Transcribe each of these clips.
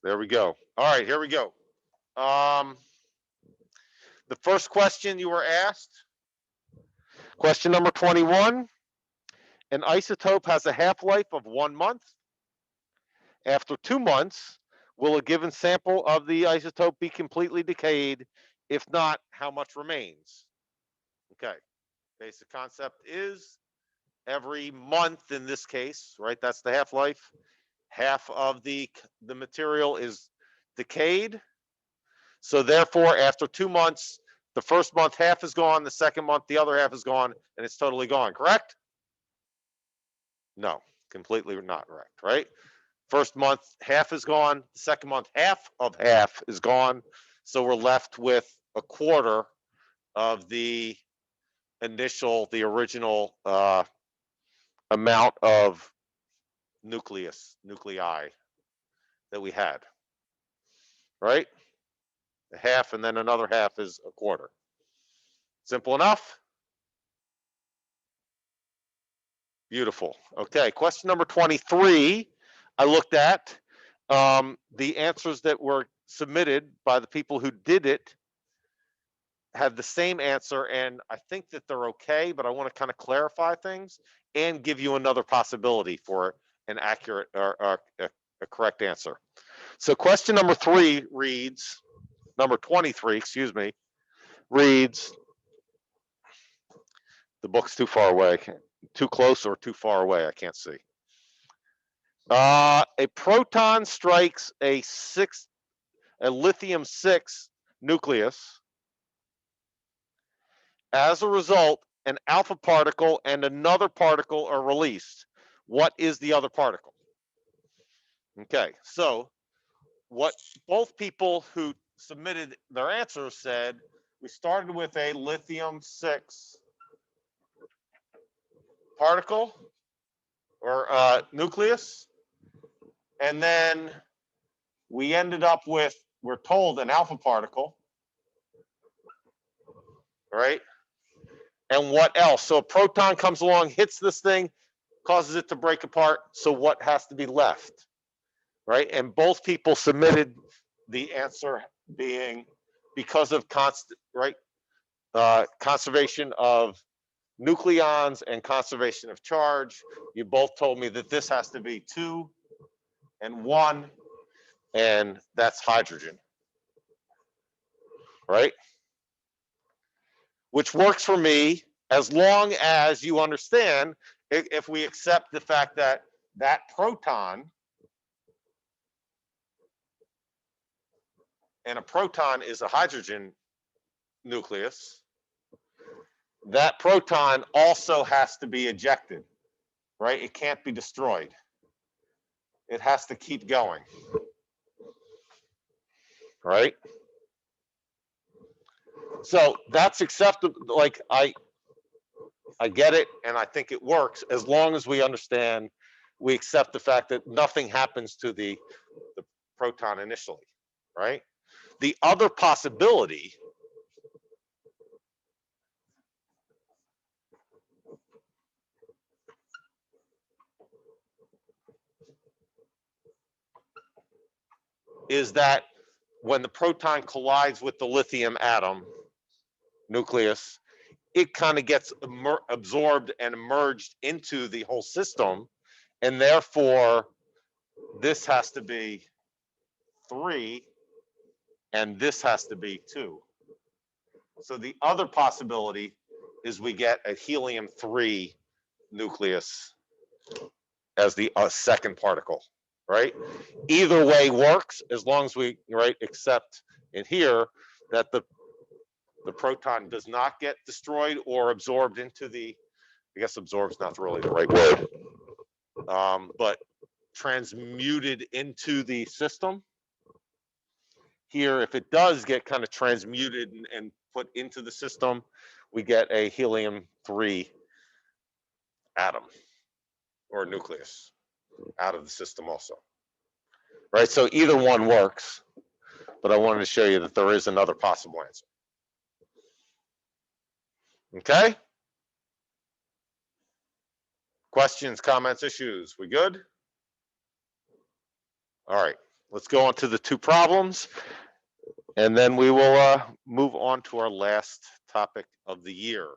There we go. All right, here we go. The first question you were asked, question number 21. An isotope has a half-life of 1 month. After 2 months, will a given sample of the isotope be completely decayed? If not, how much remains? Okay, basic concept is every month in this case, right? That's the half-life. Half of the material is decayed. So therefore, after 2 months, the first month half is gone, the second month the other half is gone, and it's totally gone, correct? No, completely not correct, right? First month half is gone, the second month half of half is gone, so we're left with a quarter of the original amount of nuclei that we had, right? A half and then another half is a quarter. Simple enough? Beautiful. Okay, question number 23. I looked at the answers that were submitted by the people who did it had the same answer, and I think that they're okay, but I want to kind of clarify things and give you another possibility for an accurate or a correct answer. So question number 3 reads, number 23, excuse me, reads, the book's too far away, too close or too far away, I can't see. A proton strikes a lithium-6 nucleus. As a result, an alpha particle and another particle are released. What is the other particle? Okay, so what both people who submitted their answers said, we started with a lithium-6 particle or nucleus, and then we ended up with, we're told, an alpha particle, right? And what else? So a proton comes along, hits this thing, causes it to break apart. So what has to be left, right? And both people submitted the answer being because of conservation of nucleons and conservation of charge. You both told me that this has to be 2 and 1, and that's hydrogen, right? Which works for me as long as you understand, if we accept the fact that that proton, and a proton is a hydrogen nucleus, that proton also has to be ejected, right? It can't be destroyed. It has to keep going, right? So that's acceptable. Like I get it, and I think it works as long as we understand, we accept the fact that nothing happens to the proton initially, right? The other possibility is that when the proton collides with the lithium atom nucleus, it kind of gets absorbed and emerged into the whole system, and therefore this has to be 3 and this has to be 2. So the other possibility is we get a helium-3 nucleus as the second particle, right? Either way works as long as we, right, accept in here that the proton does not get destroyed or absorbed into the, I guess absorbed is not really the right word, but transmuted into the system. Here, if it does get kind of transmuted and put into the system, we get a helium-3 atom or nucleus out of the system also, right? So either one works, but I wanted to show you that there is another possible answer. Okay? Questions, comments, issues? We good? All right. let's go on to the two problems, and then we will move on to our last topic of the year.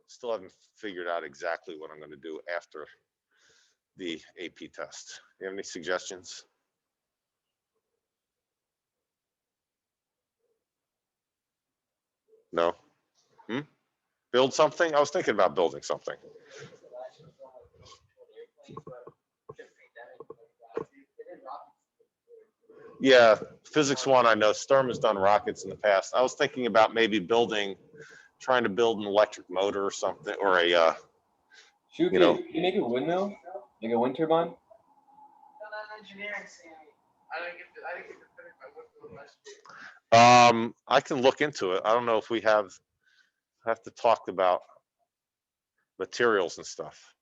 Still haven't figured out exactly what I'm going to do after the AP test. You have any suggestions? No? Build something? I was thinking about building something. Yeah, physics one, I know Sturm has done rockets in the past. I was thinking about maybe trying to build an electric motor or something, or a, Can you make a windmill? Like a wind turbine? I can look into it. I don't know if we have to talk about materials and stuff.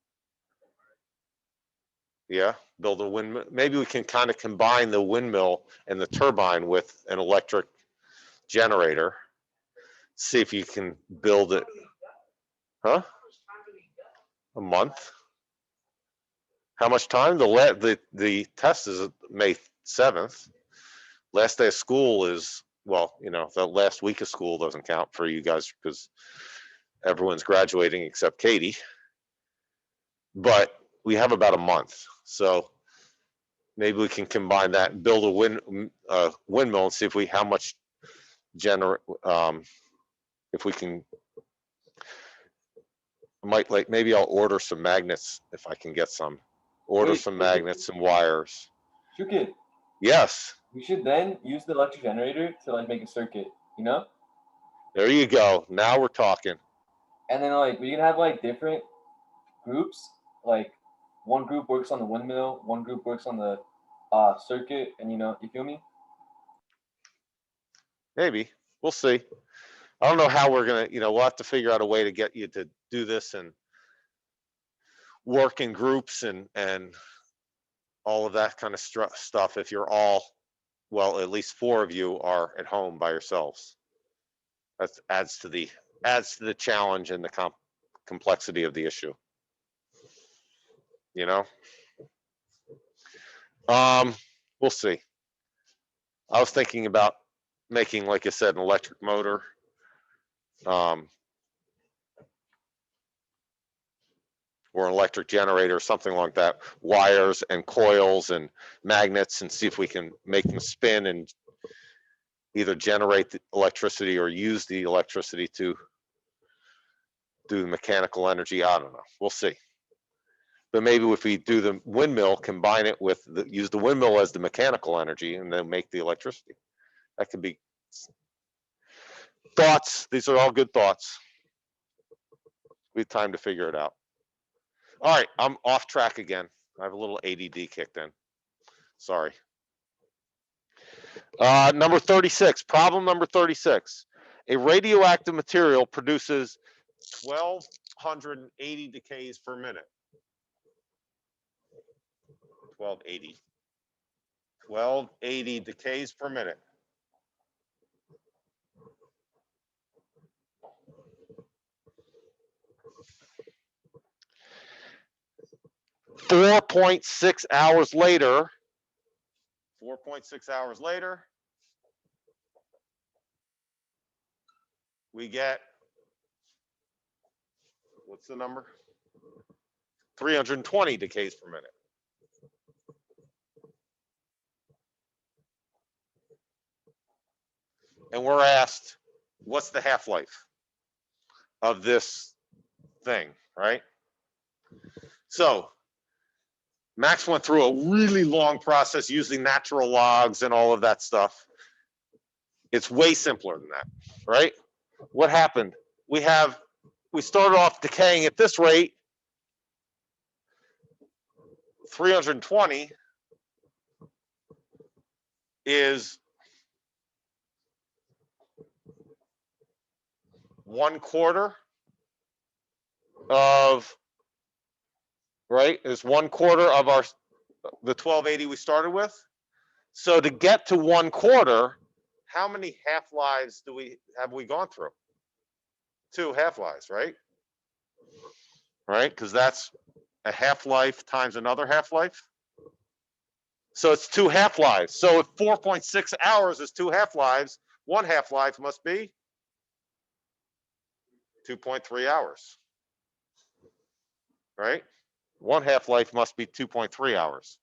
Yeah, build a windmill. Maybe we can kind of combine the windmill and the turbine with an electric generator. See if you can build it. Huh? A month? How much time? The test is May 7th. Last day of school is, well, the last week of school doesn't count for you guys because everyone's graduating except Katie. But we have about a month, so maybe we can combine that and build a windmill and see if how much if we can. Maybe I'll order some magnets if I can get some. Order some magnets and wires. Shukit. Yes. We should then use the electric generator to like make a circuit, There you go. Now we're talking. And then like we can have like different groups. Like one group works on the windmill, one group works on the circuit, and you feel me? Maybe. We'll see. I don't know how we're gonna, we'll have to figure out a way to get you to do this and work in groups and all of that kind of stuff if you're all, well, at least 4 of you are at home by yourselves. That adds to the challenge and the complexity of the issue. We'll see. I was thinking about making, like I said, an electric motor. Or an electric generator, something like that, wires and coils and magnets, and see if we can make them spin and either generate the electricity or use the electricity to do the mechanical energy. I don't know. We'll see. But maybe if we do the windmill, combine it with use the windmill as the mechanical energy and then make the electricity. That could be thoughts. These are all good thoughts. We have time to figure it out. All right, I'm off track again. I have a little ADD kicked in. Sorry. Number 36, problem number 36. A radioactive material produces 1,280 decays per minute. 1280. 1280 decays per minute. .6 hours later, 4.6 hours later, we get, what's the number? 320 decays per minute. And we're asked, what's the half-life of this thing, right? So Max went through a really long process using natural logs and all of that stuff. It's way simpler than that, right? What happened? We started off decaying at this rate, 320 is 1/4 of, right? Is 1/4 of the 1280 we started with. So to get to 1/4, how many half-lives have we gone through? 2 half-lives, right? Right? Because that's a half-life times another half-life. So it's 2 half-lives. So if 4.6 hours is 2 half-lives, 1 half-life must be 2.3 hours, right? 1 half-life must be 2.3 hours.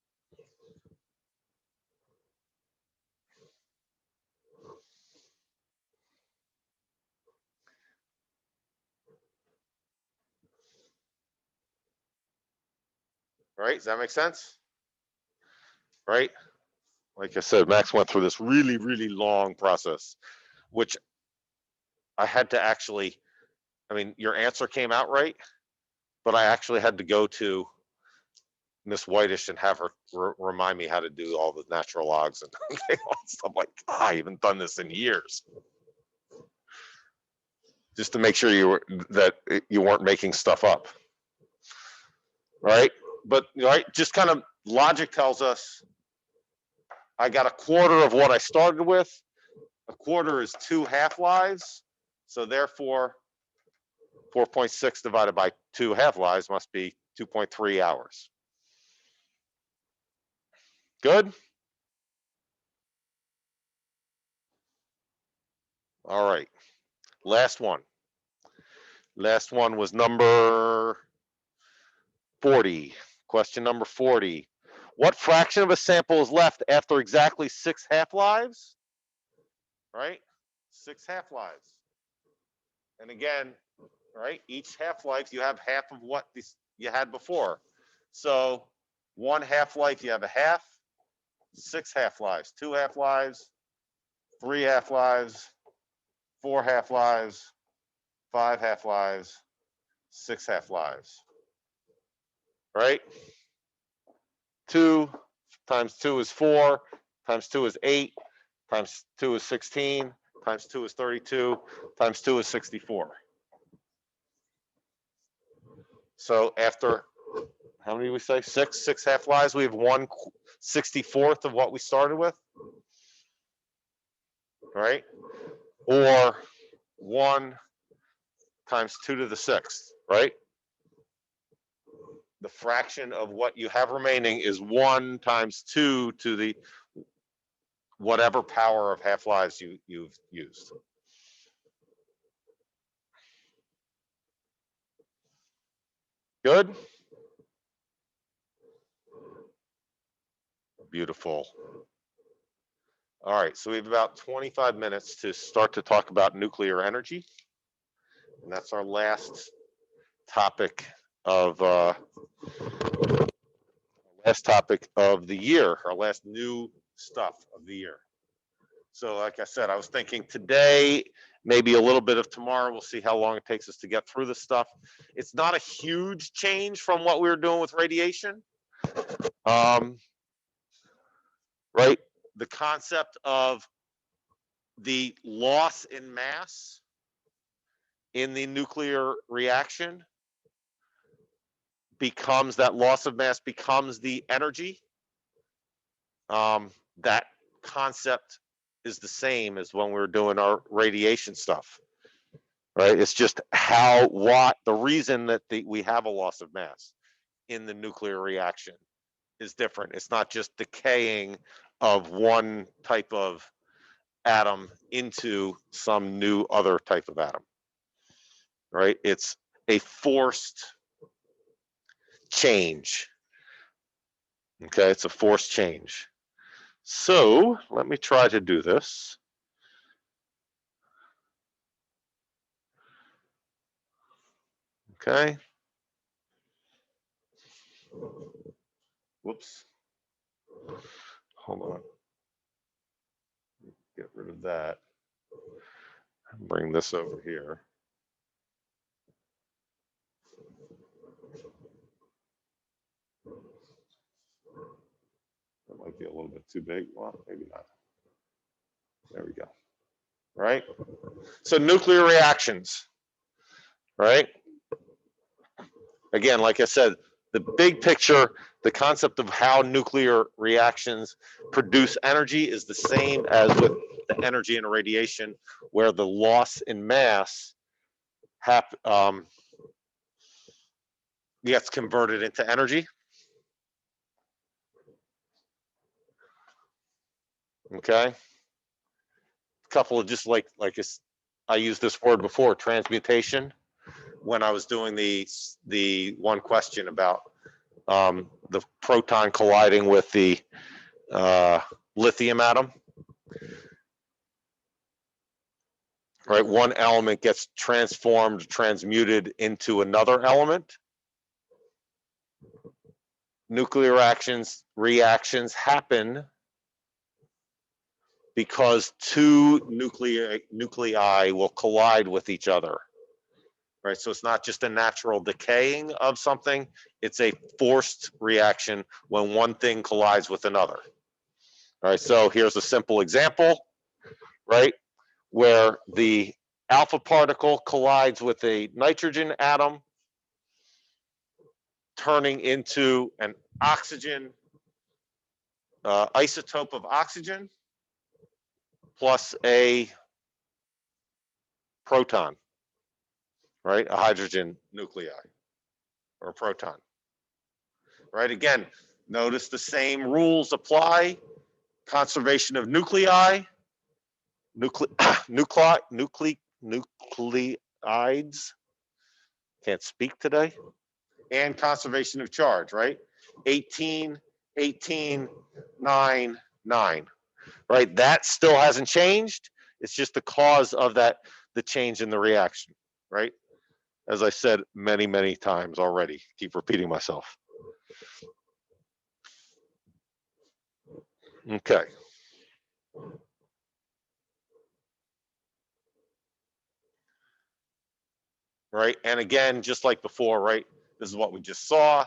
Right? Does that make sense? Right? Like I said, Max went through this really, really long process, which I had to actually, I mean, your answer came out right, but I actually had to go to Miss Whitish and have her remind me how to do all the natural logs and all stuff. Like, I haven't done this in years. Just to make sure that you weren't making stuff up. Right? But right, just kind of logic tells us I got a quarter of what I started with. A quarter is 2 half-lives. So therefore, 4.6 divided by 2 half-lives must be 2.3 hours. Good? All right. Last one. Last one was number 40. Question number 40. What fraction of a sample is left after exactly 6 half-lives? Right? 6 half-lives. And again, right, each half-life, you have half of what you had before. So 1 half-life, you have a half. 6 half-lives, 2 half-lives, 3 half-lives, 4 half-lives, 5 half-lives, 6 half-lives. Right? 2 times 2 is 4, times 2 is 8, times 2 is 16, times 2 is 32, times 2 is 64. So after, how many did we say? 6 half-lives, we have 1/64 of what we started with. Right? Or 1 times 2 to the 6th, right? The fraction of what you have remaining is 1 times 2 to the whatever power of half-lives you've used. Good? Beautiful. All right, so we have about 25 minutes to start to talk about nuclear energy. And that's our last topic of the year, our last new stuff of the year. So like I said, I was thinking today, maybe a little bit of tomorrow. We'll see how long it takes us to get through this stuff. It's not a huge change from what we were doing with radiation. Right? The concept of the loss in mass in the nuclear reaction becomes, that loss of mass becomes the energy. That concept is the same as when we were doing our radiation stuff, right? It's just the reason that we have a loss of mass in the nuclear reaction is different. It's not just decaying of one type of atom into some new other type of atom, right? It's a forced change. Okay, it's a forced change. So let me try to do this. Okay. Whoops. Hold on. Get rid of that. Bring this over here. That might be a little bit too big. Well, maybe not. There we go. Right? So nuclear reactions, right? Again, like I said, the big picture, the concept of how nuclear reactions produce energy is the same as with the energy in a radiation, where the loss in mass gets converted into energy. Okay. A couple of just like I used this word before, transmutation, when I was doing the one question about the proton colliding with the lithium atom. Right, one element gets transformed, transmuted into another element. Nuclear reactions happen because two nuclei will collide with each other. Right, so it's not just a natural decaying of something, it's a forced reaction when one thing collides with another. All right, so here's a simple example, right, where the alpha particle collides with a nitrogen atom, turning into an oxygen isotope of oxygen plus a proton, right? A hydrogen nuclei or a proton, right? Again, notice the same rules apply. Conservation of nucleides, can't speak today, and conservation of charge, right? 18, 18, 9, 9, right? That still hasn't changed. It's just the cause of that, the change in the reaction, right? As I said many, many times already, keep repeating myself. Okay. Right, and again, just like before, right? This is what we just saw.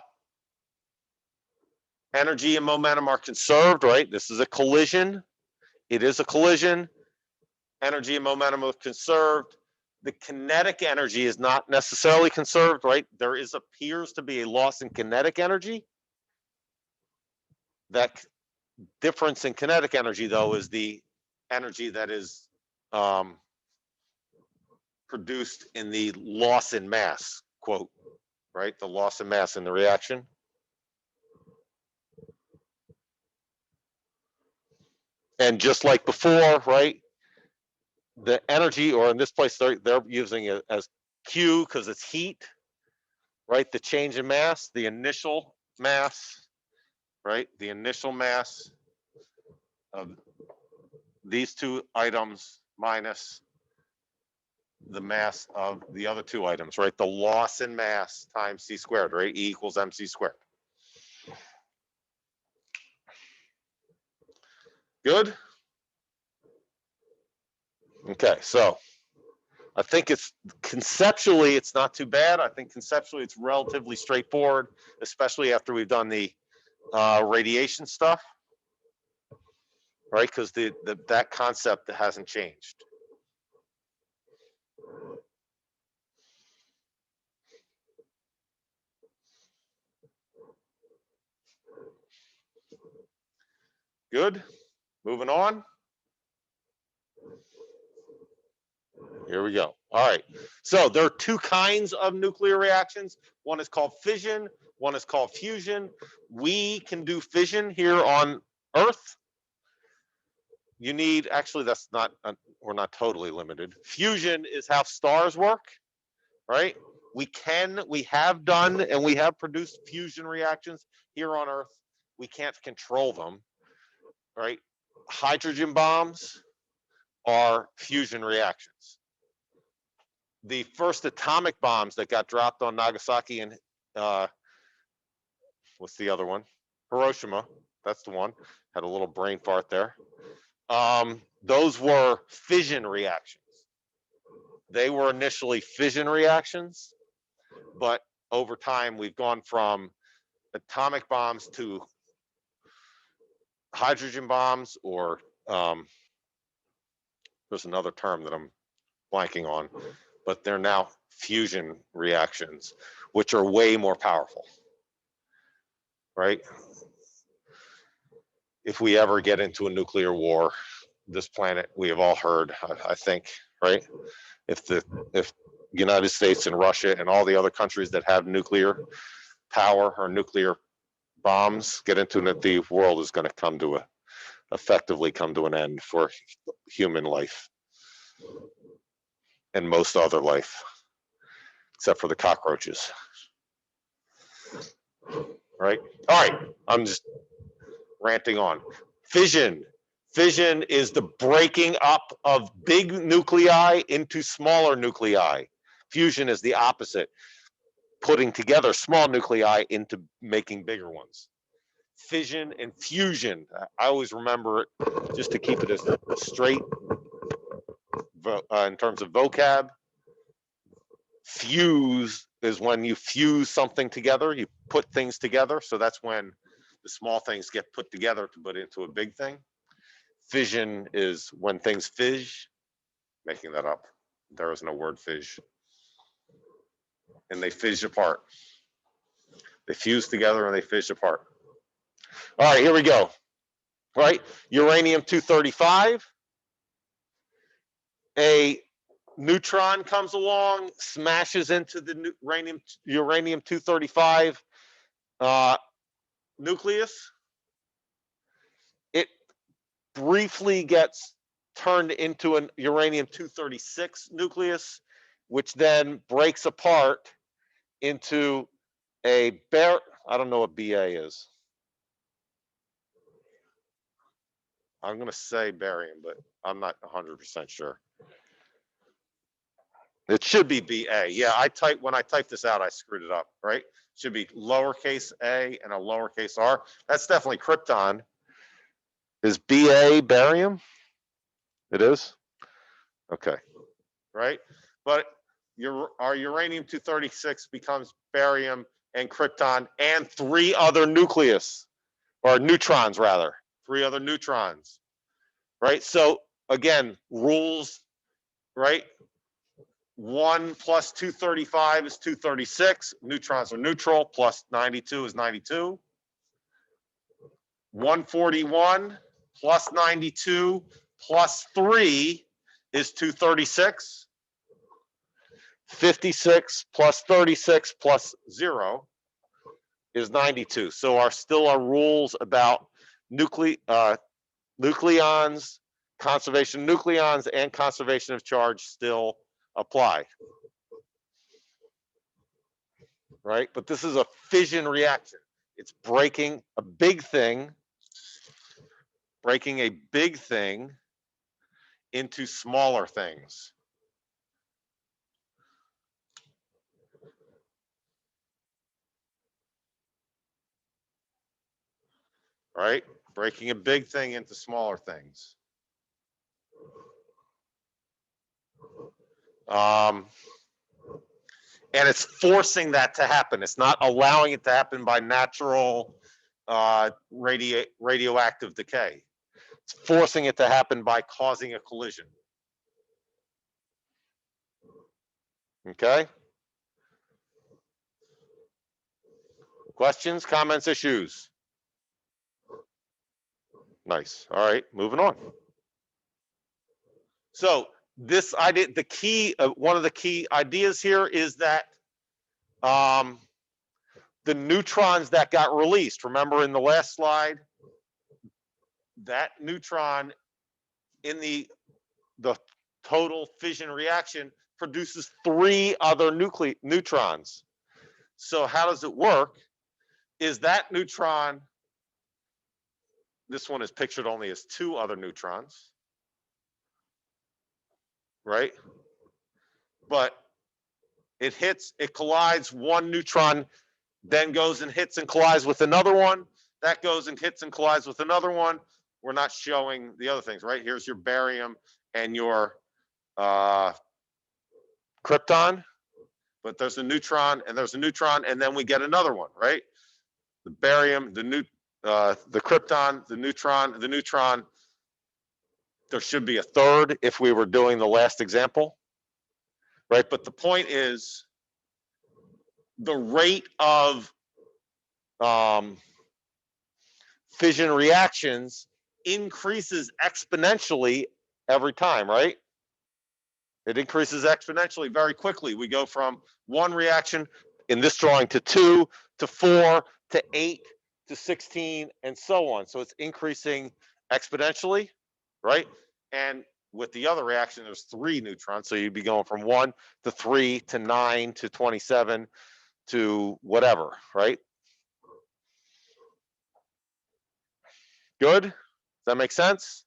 Energy and momentum are conserved, right? This is a collision. It is a collision. Energy and momentum are conserved. The kinetic energy is not necessarily conserved, right? There appears to be a loss in kinetic energy. That difference in kinetic energy, though, is the energy that is produced in the loss in mass, quote, right? The loss in mass in the reaction. And just like before, right? The energy, or in this place, they're using it as Q because it's heat, right? The change in mass, the initial mass, right? The initial mass of these two items minus the mass of the other two items, right? The loss in mass times c squared, right? E equals mc squared. Good? Okay, so I think it's conceptually, it's not too bad. I think conceptually it's relatively straightforward, especially after we've done the radiation stuff, right? Because that concept hasn't changed. Good. Moving on. Here we go. All right. So there are two kinds of nuclear reactions. One is called fission. One is called fusion. We can do fission here on Earth. You need, actually, that's not, we're not totally limited. Fusion is how stars work, right? We have done, and we have produced fusion reactions here on Earth. We can't control them, right? Hydrogen bombs are fusion reactions. The first atomic bombs that got dropped on Nagasaki and what's the other one? Hiroshima, that's the one. Had a little brain fart there. Those were fission reactions. They were initially fission reactions, but over time we've gone from atomic bombs to hydrogen bombs, or there's another term that I'm blanking on, but they're now fusion reactions, which are way more powerful, right? If we ever get into a nuclear war, this planet, we have all heard, I think, right? If United States and Russia and all the other countries that have nuclear power or nuclear bombs get into it, the world is going to effectively come to an end for human life and most other life, except for the cockroaches. Right? All right, I'm just ranting on. Fission. Fission is the breaking up of big nuclei into smaller nuclei. Fusion is the opposite, putting together small nuclei into making bigger ones. Fission and fusion. I always remember it just to keep it as straight in terms of vocab. Fuse is when you fuse something together, you put things together. So that's when the small things get put together to put into a big thing. Fission is when things fizz, making that up. There is no word fizz. And they fizz apart. They fuse together and they fizz apart. All right, here we go. All right, uranium-235. A neutron comes along, smashes into the uranium-235 nucleus. It briefly gets turned into an uranium-236 nucleus, which then breaks apart into I don't know what BA is. I'm going to say barium, but I'm not 100% sure. It should be BA. Yeah, when I typed this out, I screwed it up, right? It should be lowercase a and a lowercase r. That's definitely krypton. Is BA barium? It is? Okay, right? But our uranium-236 becomes barium and krypton and 3 other nucleus, or neutrons rather, 3 other neutrons, right? So again, rules, right? 1 plus 235 is 236. Neutrons are neutral. Plus 92 is 92. 141 plus 92 plus 3 is 236. 56 plus 36 plus 0 is 92. So our rules about nucleons, conservation of nucleons, and conservation of charge still apply. Right? But this is a fission reaction. It's breaking a big thing into smaller things. Right? Breaking a big thing into smaller things. And it's forcing that to happen. It's not allowing it to happen by natural radioactive decay. It's forcing it to happen by causing a collision. Okay? Questions, comments, issues? Nice. All right, moving on. So this idea, one of the key ideas here is that the neutrons that got released, remember in the last slide, that neutron in the total fission reaction produces 3 other neutrons. So how does it work? Is that neutron, this one is pictured only as 2 other neutrons, right? But it collides, one neutron then goes and hits and collides with another one. That goes and hits and collides with another one. We're not showing the other things, right? Here's your barium and your krypton, but there's a neutron and there's a neutron, and then we get another one, right? The barium, the krypton, the neutron. There should be a third if we were doing the last example, right? But the point is the rate of fission reactions increases exponentially every time, right? It increases exponentially very quickly. We go from 1 reaction in this drawing to 2 to 4 to 8 to 16 and so on. So it's increasing exponentially, right? And with the other reaction, there's 3 neutrons. So you'd be going from 1 to 3 to 9 to 27 to whatever, right? Good? Does that make sense?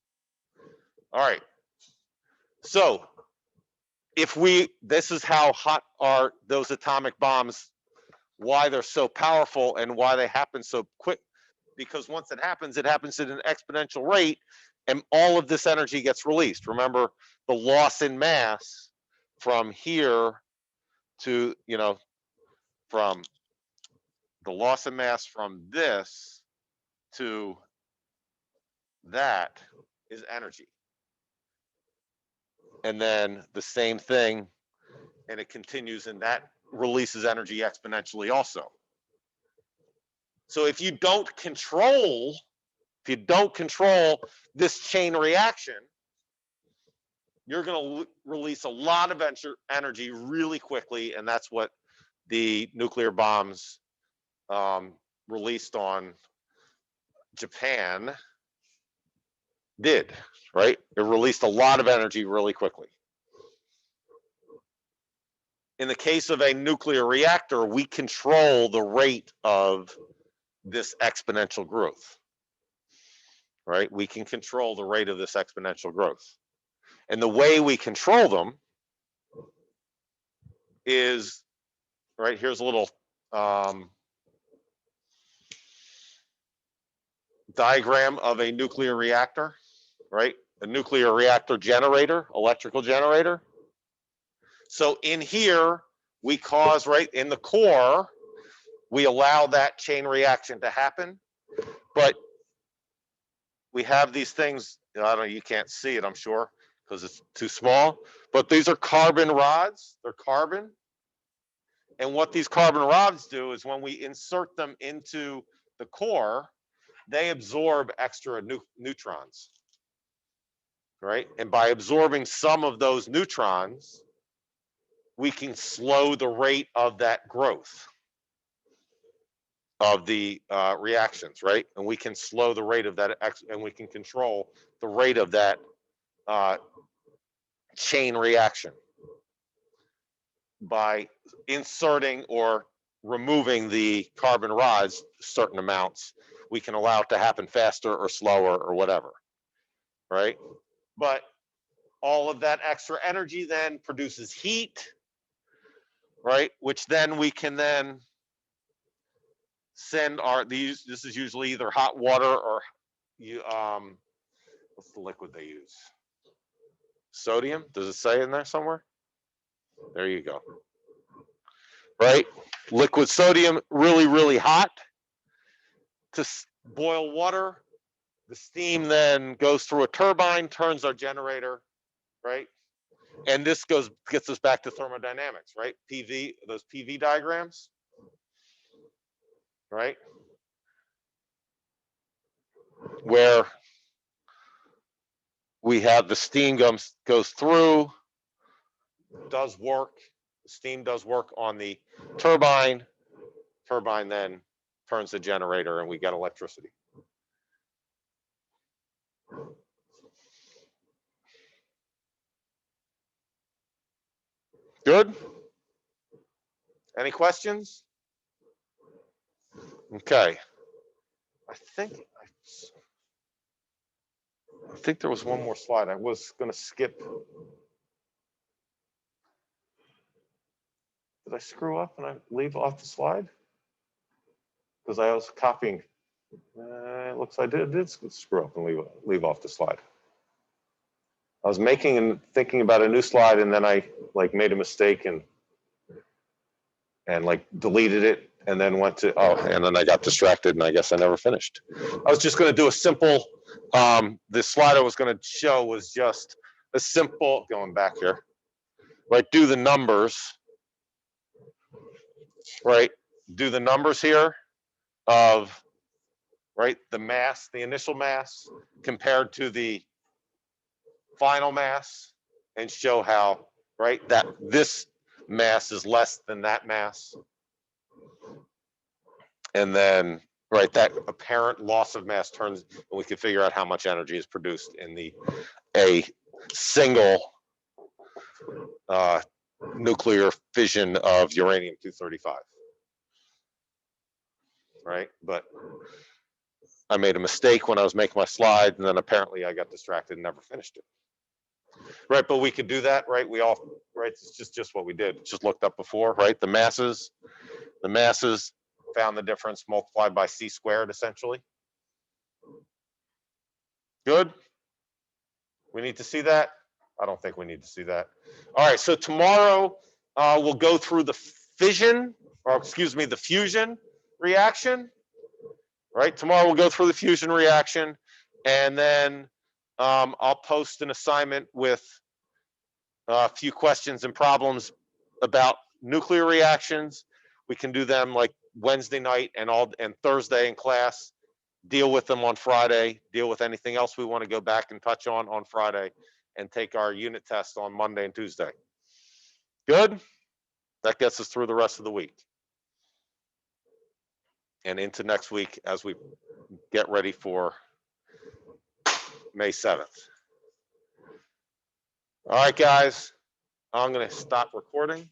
All right. So if this is how hot are those atomic bombs, why they're so powerful and why they happen so quick. Because once it happens at an exponential rate, and all of this energy gets released. Remember the loss in mass from here to, from the loss in mass from this to that is energy. And then the same thing, and it continues, and that releases energy exponentially also. So if you don't control this chain reaction, you're going to release a lot of energy really quickly, and that's what the nuclear bombs released on Japan did, right? It released a lot of energy really quickly. In the case of a nuclear reactor, we control the rate of this exponential growth, right? We can control the rate of this exponential growth. And the way we control them is, right, here's a little diagram of a nuclear reactor, right? A nuclear reactor generator, electrical generator. So in here, we cause, right, in the core, we allow that chain reaction to happen, but we have these things, I don't know, you can't see it, I'm sure, because it's too small, but these are carbon rods, they're carbon. And what these carbon rods do is when we insert them into the core, they absorb extra neutrons, right? And by absorbing some of those neutrons, we can slow the rate of that growth of the reactions, right? And we can slow the rate of that, and we can control the rate of that chain reaction by inserting or removing the carbon rods certain amounts. We can allow it to happen faster or slower or whatever, right? But all of that extra energy then produces heat, right? Which then we can then send this is usually either hot water or what's the liquid they use? Sodium, does it say in there somewhere? There you go. Right? Liquid sodium, really, really hot to boil water. The steam then goes through a turbine, turns our generator, right? And this gets us back to thermodynamics, right? Those PV diagrams, right? Where we have the steam goes through, does work, the steam does work on the turbine then turns the generator and we get electricity. Good? Any questions? Okay. I think there was one more slide. I was going to skip. Did I screw up and I leave off the slide? Because I was copying. It looks like I did screw up and leave off the slide. I was making and thinking about a new slide, and then I made a mistake and deleted it, and then went to and then I got distracted, and I guess I never finished. I was just going to do a simple. The slide I was going to show was just a simple. Going back here, right? Do the numbers. Right? Do the numbers here of the mass, the initial mass compared to the final mass, and show how that this mass is less than that mass. And then, right, that apparent loss of mass turns, and we can figure out how much energy is produced in a single nuclear fission of uranium-235. Right, but I made a mistake when I was making my slide, and then apparently I got distracted and never finished it. Right, but we could do that, right? We all, right? It's just what we did. Just looked up before, right? The masses, found the difference, multiplied by c squared, essentially. Good. We need to see that. I don't think we need to see that. All right. So tomorrow we'll go through the fission, or excuse me, the fusion reaction. Right. Tomorrow we'll go through the fusion reaction, and then I'll post an assignment with a few questions and problems about nuclear reactions. We can do them like Wednesday night and Thursday in class. Deal with them on Friday. Deal with anything else we want to go back and touch on Friday, and take our unit test on Monday and Tuesday. Good. That gets us through the rest of the week and into next week as we get ready for May 7th. All right, guys, I'm going to stop recording.